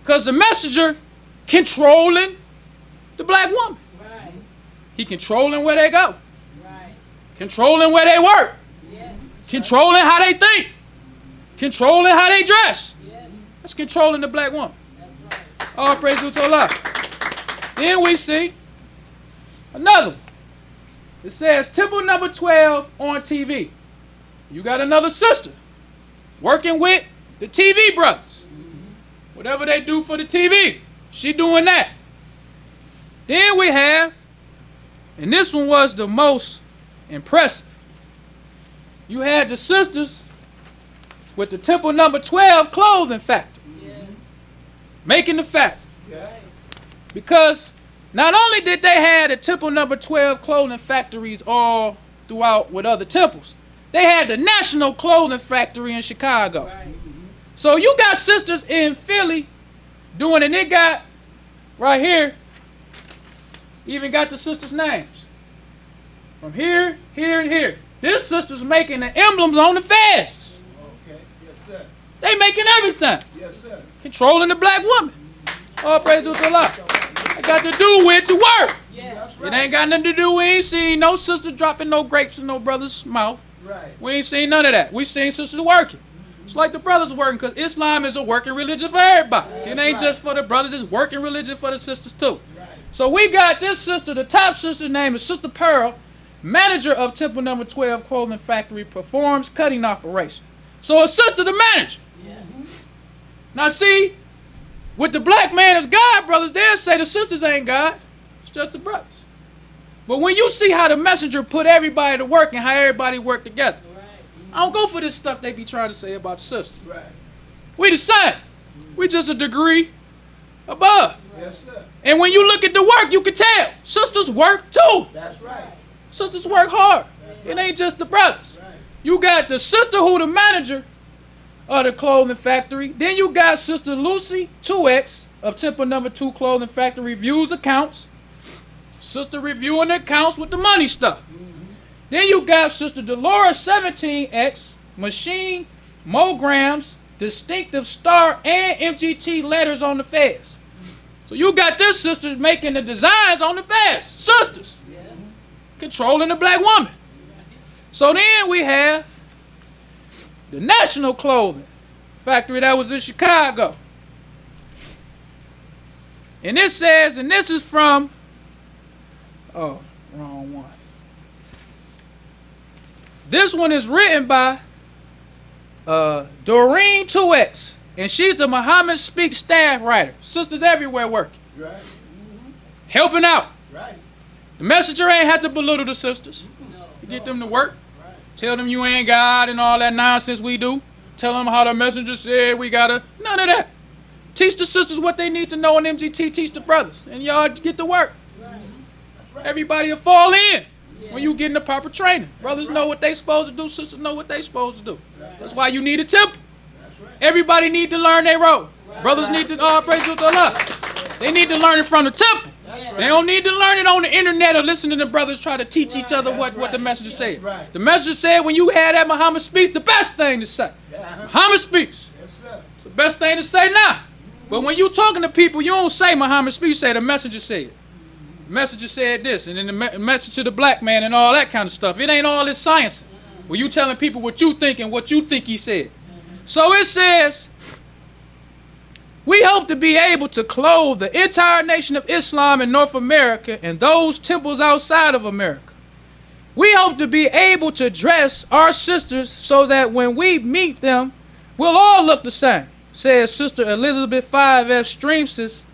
Because the messenger controlling the black woman. Right. He controlling where they go. Right. Controlling where they work. Yes. Controlling how they think. Controlling how they dress. Yes. That's controlling the black woman. That's right. All praise to Allah. Then we see another one. It says temple number 12 on TV. You got another sister working with the TV brothers. Whatever they do for the TV, she doing that. Then we have, and this one was the most impressive. You had the sisters with the temple number 12 clothing factory. Yes. Making the factory. Yes. Because not only did they have the temple number 12 clothing factories all throughout with other temples, they had the national clothing factory in Chicago. Right. So you got sisters in Philly doing, and they got right here, even got the sisters' names. From here, here, and here. This sister's making the emblems on the vests. Okay. Yes, sir. They making everything. Yes, sir. Controlling the black woman. All praise to Allah. It got to do with the work. Yes. That's It right. ain't got nothing to do. We ain't seen no sister dropping no grapes in no brother's mouth. Right. We ain't seen none of that. We seen sisters working. It's like the brothers working, because Islam is a working religion for everybody. It ain't just for the brothers, it's working religion for the sisters too. Right. So we got this sister, the top sister's name is Sister Pearl, manager of temple number 12 clothing factory, performs cutting operation. So a sister the manager. Yes. Now see, with the black man as God brothers, they'll say the sisters ain't God. It's just the brothers. But when you see how the messenger put everybody to work and how everybody work together, Right. I don't go for this stuff they be trying to say about the sisters. Right. We the same. We just a degree above. Yes, sir. And when you look at the work, you can tell. Sisters work too. That's right. Sisters work hard. It ain't just the brothers. Right. You got the sister who the manager of the clothing factory. Then you got Sister Lucy 2X, of Temple Number 2 Clothing Factory reviews accounts. Sister reviewing the accounts with the money stuff. Then you got Sister Dolores 17X, machine, moggrams, distinctive star, and MGT letters on the fez. So you got this sister making the designs on the fez. Sisters. Controlling the black woman. So then we have the National Clothing Factory that was in Chicago. And this says, and this is from, oh, wrong one. This one is written by Doreen 2X, and she's the Muhammad Speak staff writer. Sisters everywhere working. Right. Helping out. Right. The messenger ain't had to belittle the sisters. You get them to work. Right. Tell them you ain't God and all that nonsense we do. Tell them how the messenger said we gotta. None of that. Teach the sisters what they need to know, and MGT teach the brothers. And y'all get to work. Right. Everybody will fall in when you get in the proper training. Brothers know what they supposed to do. Sisters know what they supposed to do. That's why you need a temple. That's right. Everybody need to learn their role. Brothers need to praise to Allah. They need to learn it from the temple. They don't need to learn it on the internet or listen to the brothers try to teach each other what the messenger said. Right. The messenger said when you had that Muhammad speaks, the best thing to say. Muhammad speaks. Yes, sir. It's the best thing to say now. But when you talking to people, you don't say Muhammad speaks, you say the messenger said. The messenger said this, and then the message to the black man and all that kind of stuff. It ain't all this science. Well, you telling people what you think and what you think he said. So it says, we hope to be able to clothe the entire nation of Islam in North America and those temples outside of America. We hope to be able to dress our sisters so that when we meet them, we'll all look the same, says Sister Elizabeth 5F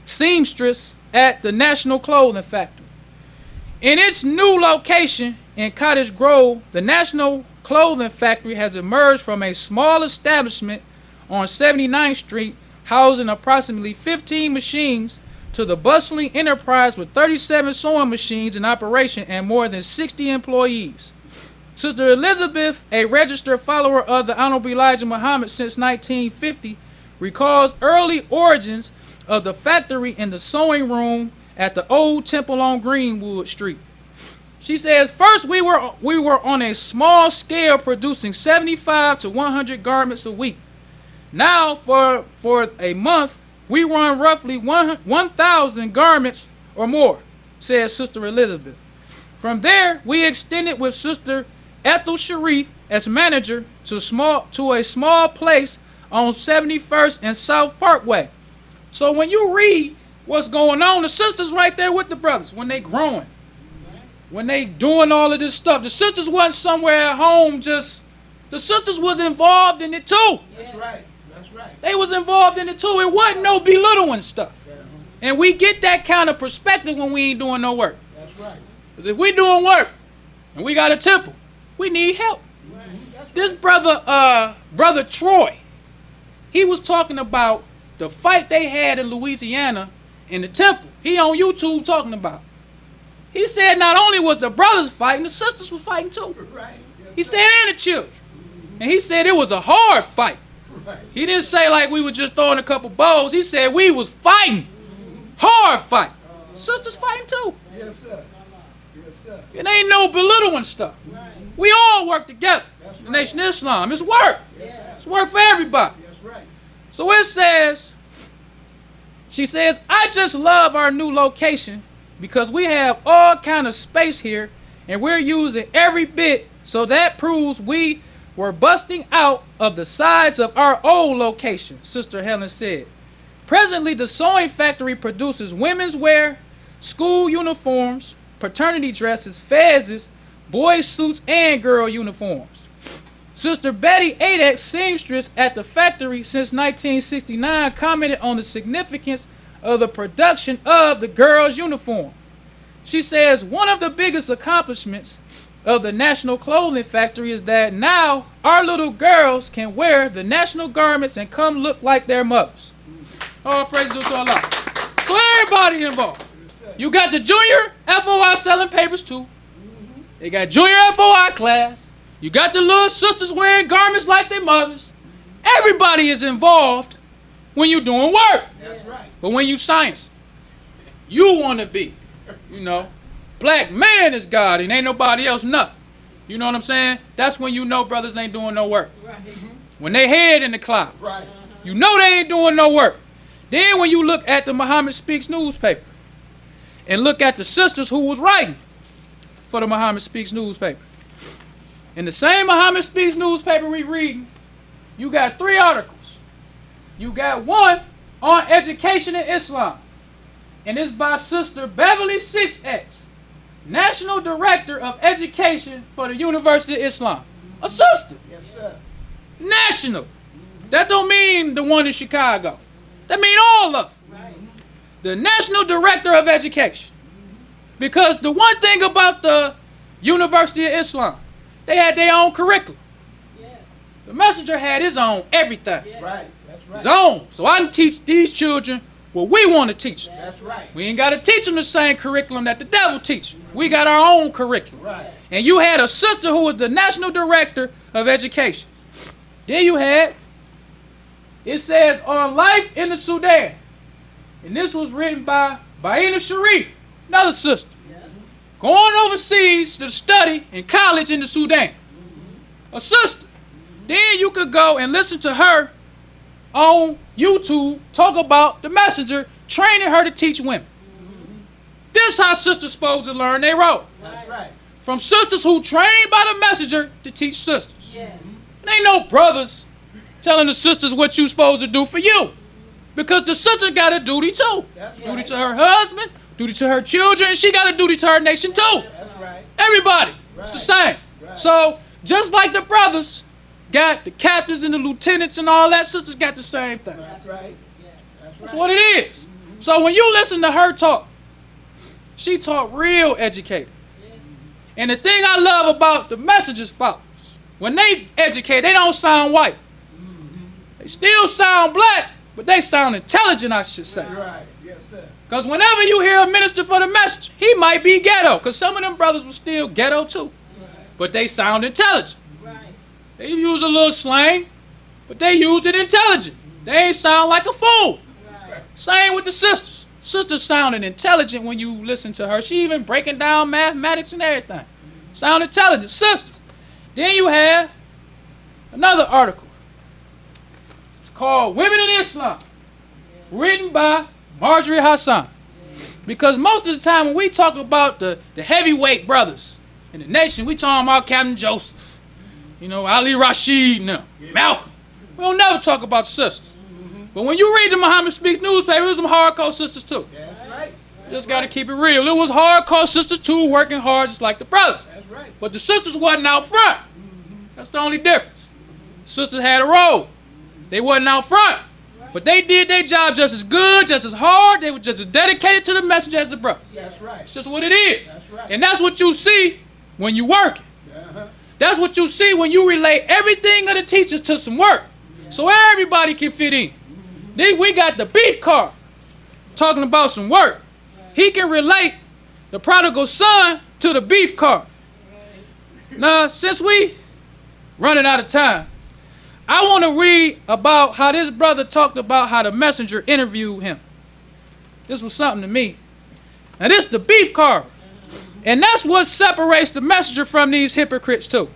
seamstress at the National Clothing Factory. In its new location in Cottage Grove, the National Clothing Factory has emerged from a small establishment on 79th Street, housing approximately 15 machines, to the bustling enterprise with 37 sewing machines in operation and more than 60 employees. Sister Elizabeth, a registered follower of the Honorable Elijah Muhammad since 1950, recalls early origins of the factory in the sewing room at the old temple on Greenwood Street. She says, first we were on a small scale producing 75 to 100 garments a week. Now for a month, we run roughly 1,000 garments or more, says Sister Elizabeth. From there, we extended with Sister Ethel Sharif as manager to a small place on 71st and South Parkway. So when you read what's going on, the sisters right there with the brothers, when they growing, when they doing all of this stuff, the sisters wasn't somewhere at home just, the sisters was involved in it too. That's right. That's right. They was involved in it too. It wasn't no belittling stuff. And we get that kind of perspective when we ain't doing no work. That's right. Because if we doing work and we got a temple, we need help. This brother Troy, he was talking about the fight they had in Louisiana in the temple. He on YouTube talking about. He said not only was the brothers fighting, the sisters was fighting too. Right. Yes, He sir. said and the children. And he said it was a hard fight. Right. He didn't say like we were just throwing a couple bows. He said we was fighting. Hard fight. Sisters fighting too. Yes, sir. Yes, sir. It ain't no belittling stuff. We all work together. The Nation of Islam. It's work. It's work for everybody. That's right. So it says, she says, I just love our new location because we have all kind of space here and we're using every bit, so that proves we were busting out of the sides of our old location, Sister Helen said. Presently, the sewing factory produces women's wear, school uniforms, paternity dresses, fezzes, boys' suits, and girl uniforms. Sister Betty Adex, seamstress at the factory since 1969, commented on the significance of the production of the girls' uniform. She says, one of the biggest accomplishments of the National Clothing Factory is that now our little girls can wear the national garments and come look like their mothers. All praise to Allah. So everybody involved. You got the junior FOI selling papers too. They got junior FOI class. You got the little sisters wearing garments like their mothers. Everybody is involved when you're doing work. That's right. But when you science, you want to be, black man is God and ain't nobody else nothing. You know what I'm saying? That's when you know brothers ain't doing no work. Right. When they head in the clouds, Right. you know they ain't doing no work. Then when you look at the Muhammad Speaks newspaper and look at the sisters who was writing for the Muhammad Speaks newspaper. In the same Muhammad Speaks newspaper we reading, you got 3 articles. You got one on education in Islam. And it's by Sister Beverly 6X, National Director of Education for the University of Islam. A sister. Yes, sir. National. That don't mean the one in Chicago. That mean all of them. Right. The National Director of Education. Because the one thing about the University of Islam, they had their own curriculum. Yes. The messenger had his own everything. Yes. Right. That's right. His own. So I can teach these children what we want to teach them. That's right. We ain't got to teach them the same curriculum that the devil teach. We got our own curriculum. Right. And you had a sister who was the National Director of Education. Then you had, it says, on life in the Sudan. And this was written by Baina Sharif, another sister. Yeah. Going overseas to study in college in the Sudan. A sister. Then you could go and listen to her on YouTube talk about the messenger training her to teach women. This how sisters supposed to learn their role. That's right. From sisters who trained by the messenger to teach sisters. Yes. It ain't no brothers telling the sisters what you supposed to do for you. Because the sister got a duty too. That's Duty right. to her husband, duty to her children, and she got a duty to her nation too. That's right. Everybody. It's the same. Right. So, just like the brothers got the captains and the lieutenants and all that, sisters got the same thing. That's right. That's That's right. what it is. So when you listen to her talk, she talk real educated. And the thing I love about the messengers followers, when they educate, they don't sound white. They still sound black, but they sound intelligent, I should say. Right. Yes, sir. Because whenever you hear a minister for the message, he might be ghetto. Because some of them brothers were still ghetto too. But they sound intelligent. Right. They use a little slang, but they used it intelligent. They ain't sound like a fool. Right. Same with the sisters. Sisters sounded intelligent when you listen to her. She even breaking down mathematics and everything. Sound intelligent. Sisters. Then you have another article. It's called Women in Islam. Written by Marjorie Hassan. Because most of the time when we talk about the heavyweight brothers in the nation, we talking about Captain Joseph. Ali Rashid and them, Malcolm. We don't never talk about sisters. But when you read the Muhammad Speaks newspaper, it was some hardcore sisters too. That's right. Just got to keep it real. It was hardcore sisters too, working hard just like the brothers. That's right. But the sisters wasn't out front. That's the only difference. Sisters had a role. They wasn't out front. But they did their job just as good, just as hard. They were just as dedicated to the message as the brothers. That's right. It's just what it is. That's right. And that's what you see when you working. Uh-huh. That's what you see when you relate everything of the teachers to some work. So everybody can fit in. Then we got the beef car talking about some work. He can relate the prodigal son to the beef car. Now, since we running out of time, I want to read about how this brother talked about how the messenger interviewed him. This was something to me. Now, this is the beef car. And that's what separates the messenger from these hypocrites too.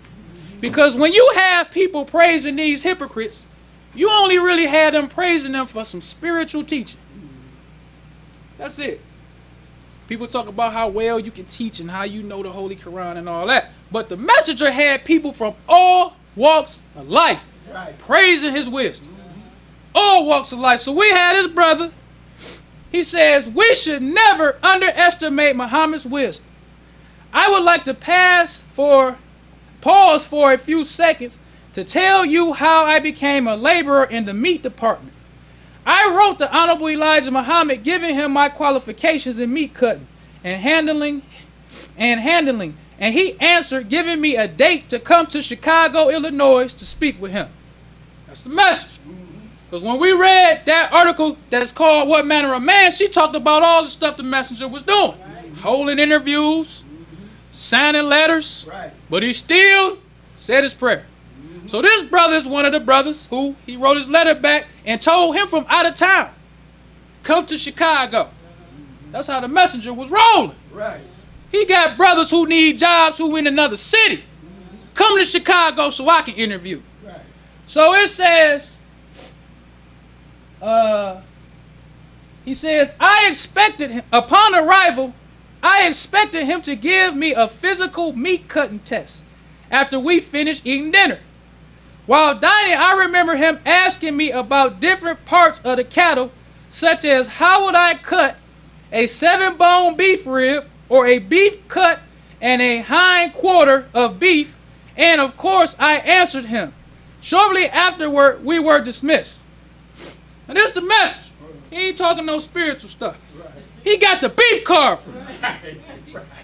Because when you have people praising these hypocrites, you only really had them praising them for some spiritual teaching. That's it. People talk about how well you can teach and how you know the Holy Quran and all that. But the messenger had people from all walks of life Right. praising his wisdom. All walks of life. So we had his brother. He says, we should never underestimate Muhammad's wisdom. I would like to pause for a few seconds to tell you how I became a laborer in the meat department. I wrote the Honorable Elijah Muhammad giving him my qualifications in meat cutting and handling, and he answered giving me a date to come to Chicago, Illinois to speak with him. That's the message. Because when we read that article that's called What Manner of Man, she talked about all the stuff the messenger was doing. Holding interviews, signing letters, Right. but he still said his prayer. So this brother is one of the brothers who he wrote his letter back and told him from out of town, come to Chicago. That's how the messenger was rolling. Right. He got brothers who need jobs who in another city. Come to Chicago so I can interview. Right. So it says, he says, I expected him, upon arrival, I expected him to give me a physical meat cutting test after we finished eating dinner. While dining, I remember him asking me about different parts of the cattle, such as how would I cut a 7-bone beef rib or a beef cut and a hind quarter of beef, and of course I answered him. Shortly afterward, we were dismissed. And this is the message. He ain't talking no spiritual stuff. Right. He got the beef carver. Right.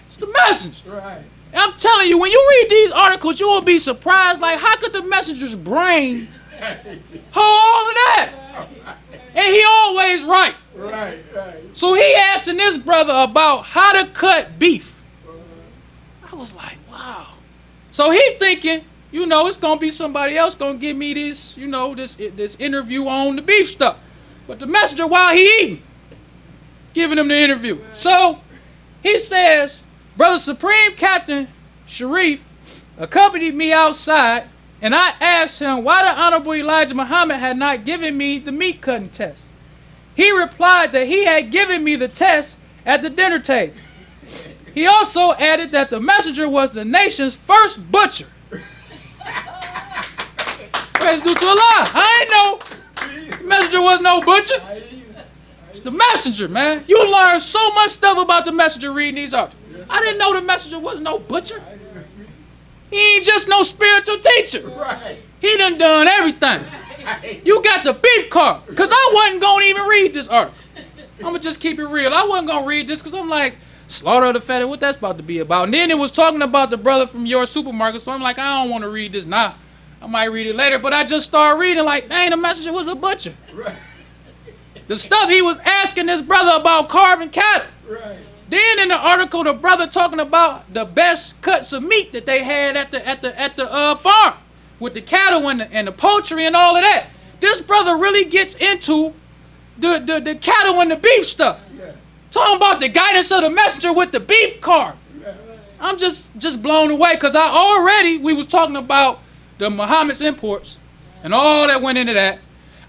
It's the message. Right. And I'm telling you, when you read these articles, you will be surprised. Like, how could the messenger's brain hold all of that? And he always right. Right. Right. So he asking this brother about how to cut beef. I was like, wow. So he thinking, you know, it's gonna be somebody else gonna give me this, you know, this interview on the beef stuff. But the messenger, while he eating, giving him the interview. So he says, Brother Supreme Captain Sharif accompanied me outside, and I asked him why the Honorable Elijah Muhammad had not given me the meat cutting test. He replied that he had given me the test at the dinner table. He also added that the messenger was the nation's first butcher. Praise due to Allah. I ain't know the messenger was no butcher. It's the messenger, man. You learn so much stuff about the messenger reading these articles. I didn't know the messenger was no butcher. He ain't just no spiritual teacher. Right. He done everything. You got the beef carver. Because I wasn't going to even read this article. I'm going to just keep it real. I wasn't going to read this because I'm like, slaughter of the fatted, what that's about to be about. And then it was talking about the brother from your supermarket. So I'm like, I don't want to read this now. I might read it later. But I just started reading like, dang, the messenger was a butcher. Right. The stuff he was asking this brother about carving cattle. Right. Then in the article, the brother talking about the best cuts of meat that they had at the farm with the cattle and the poultry and all of that. This brother really gets into the cattle and the beef stuff. Yeah. Talking about the guidance of the messenger with the beef carve. Yeah. I'm just blown away because we was talking about the Muhammad's imports and all that went into that.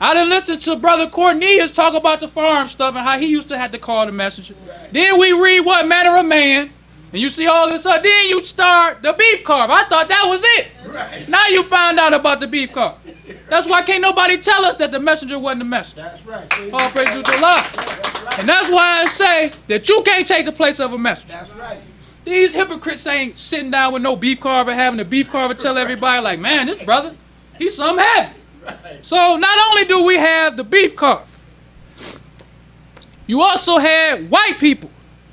I done listened to Brother Cornelius talk about the farm stuff and how he used to have to call the messenger. Right. Then we read What Manner of Man, and you see all this stuff. Then you start the beef carve. I thought that was it. Right. Now you found out about the beef carve. That's why can't nobody tell us that the messenger wasn't the messenger. That's right. All praise to Allah. That's right. And that's why I say that you can't take the place of a messenger. That's right. These hypocrites ain't sitting down with no beef carver, having the beef carver tell everybody like, man, this brother, he's something happy. Right. So not only do we have the beef carve, you also had white people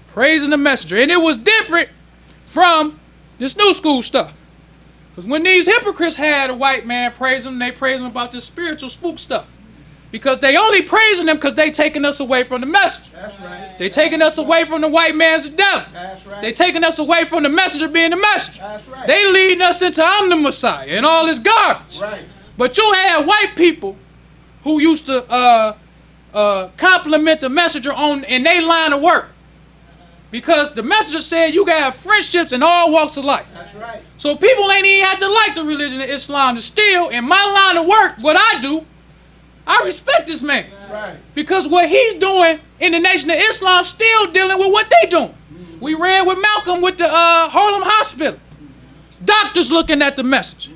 praising the messenger. And it was different from this new school stuff. Because when these hypocrites had a white man praise them, they praise him about this spiritual spook stuff. Because they only praising them because they taking us away from the message. That's right. They taking us away from the white man's the devil. That's right. They taking us away from the messenger being the messenger. That's right. They leading us into I'm the Messiah and all this garbage. Right. But you had white people who used to compliment the messenger in their line of work. Because the messenger said you got to have friendships in all walks of life. That's right. So people ain't even have to like the religion of Islam to still, in my line of work, what I do, I respect this man. Right. Because what he's doing in the Nation of Islam still dealing with what they doing. We read with Malcolm with the Harlem Hospital. Doctors looking at the message.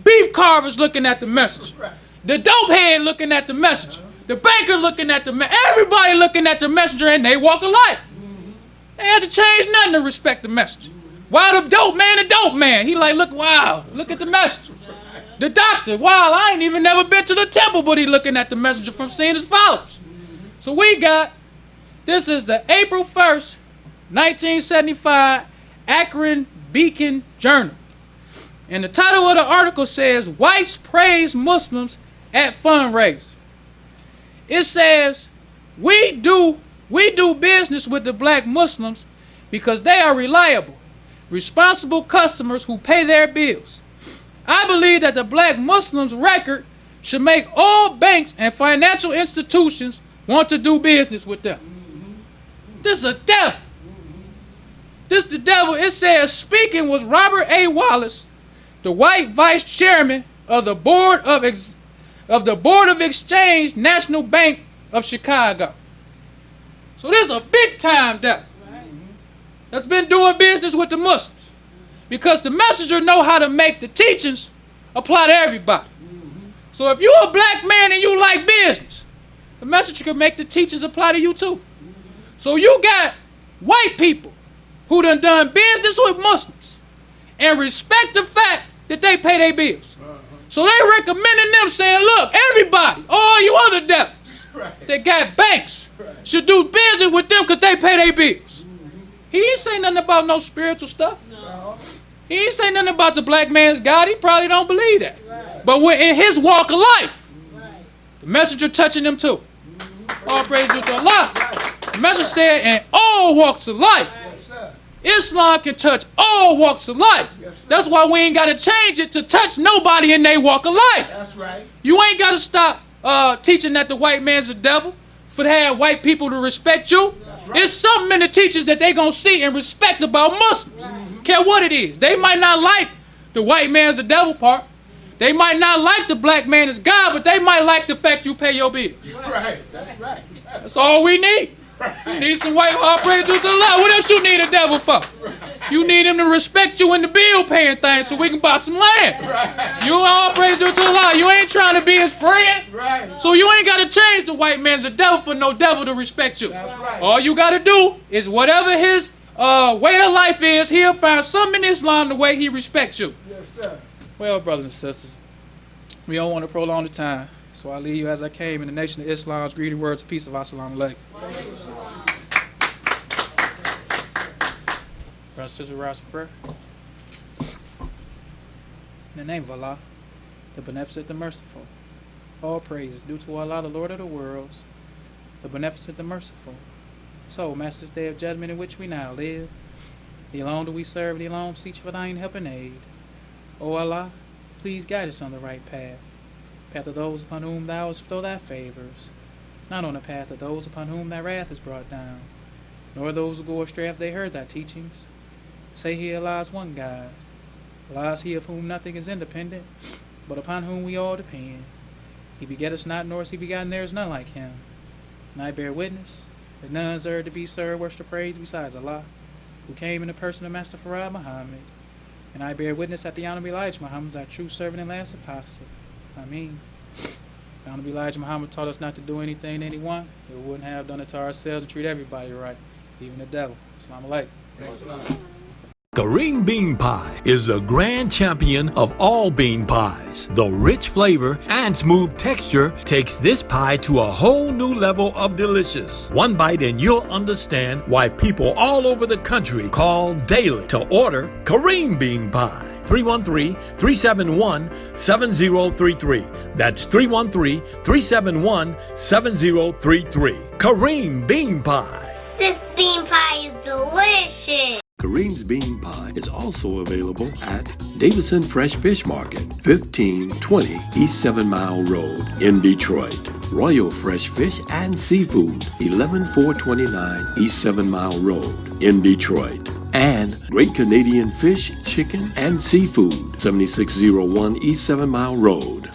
Beef carvers looking at the message. Right. The dope head looking at the message. The banker looking at the message. Everybody looking at the messenger and they walk alike. They had to change nothing to respect the message. Why the dope man? He like, look, wow, look at the message. The doctor, wow, I ain't even never been to the temple, but he looking at the messenger from seeing his followers. So we got, this is the April 1st, 1975 Akron Beacon Journal. And the title of the article says, Whites Praise Muslims at Fundraiser. It says, we do business with the black Muslims because they are reliable, responsible customers who pay their bills. I believe that the black Muslims record should make all banks and financial institutions want to do business with them. This is a devil. This the devil. It says speaking was Robert A. Wallace, the white vice chairman of the Board of Exchange National Bank of Chicago. So this is a big time devil that's been doing business with the Muslims. Because the messenger know how to make the teachings apply to everybody. So if you're a black man and you like business, the messenger can make the teachings apply to you too. So you got white people who done business with Muslims and respect the fact that they pay their bills. So they recommending them saying, look, everybody, all you other devils that got banks should do business with them because they pay their bills. He ain't saying nothing about no spiritual stuff. He ain't saying nothing about the black man's God. He probably don't believe that. But we're in his walk of life. The messenger touching them too. All praise to Allah. The messenger said in all walks of life. Islam can touch all walks of life. That's why we ain't got to change it to touch nobody in their walk of life. That's right. You ain't got to stop teaching that the white man's a devil for to have white people to respect you. It's something in the teachings that they going to see and respect about Muslims. Care what it is. They might not like the white man's a devil part. They might not like the black man is God, but they might like the fact you pay your bills. Right. That's right. That's all we need. You need some white all praise to Allah. What else you need a devil for? You need him to respect you in the bill paying thing so we can buy some land. You all praise to Allah. You ain't trying to be his friend. So you ain't got to change the white man's a devil for no devil to respect you. That's right. All you got to do is whatever his way of life is, he'll find something in Islam the way he respects you. Yes, sir. Well, brothers and sisters, we don't want to prolong the time, so I leave you as I came in the nation of Islam's greeting words of peace of Assalamu alaikum. Brothers and sisters, rise for prayer. In the name of Allah, the beneficent, the merciful, all praise is due to Allah, the Lord of the worlds, the beneficent, the merciful. So, Master's Day of Judgment in which we now live, the alone do we serve, the alone beseech for thine help and aid. O Allah, please guide us on the right path of those upon whom thou hast bestowed thy favors, not on the path of those upon whom thy wrath is brought down, nor those who go astray after they heard thy teachings. Say he Allah is one God. Allah is he of whom nothing is independent, but upon whom we all depend. He begetteth not, nor is he begotten, there is none like him. And I bear witness that none deserve to be served, worship, or praise besides Allah, who came in the person of Master Farad Muhammad. And I bear witness that the Honorable Elijah Muhammad is our true servant and last apostle. Ameen. The Honorable Elijah Muhammad taught us not to do anything to anyone. We wouldn't have done it to ourselves and treat everybody right, even the devil. Assalamu alaikum. Kareem Bean Pie is the grand champion of all bean pies. The rich flavor and smooth texture takes this pie to a whole new level of delicious. One bite and you'll understand why people all over the country call daily to order Kareem Bean Pie. 313-371-7033. That's 313-371-7033. Kareem Bean Pie. This bean pie is delicious. Kareem's Bean Pie is also available at Davison Fresh Fish Market, 1520 East 7 Mile Road in Detroit. Royal Fresh Fish and Seafood, 11429 East 7 Mile Road in Detroit. And Great Canadian Fish, Chicken, and Seafood, 7601 East 7 Mile Road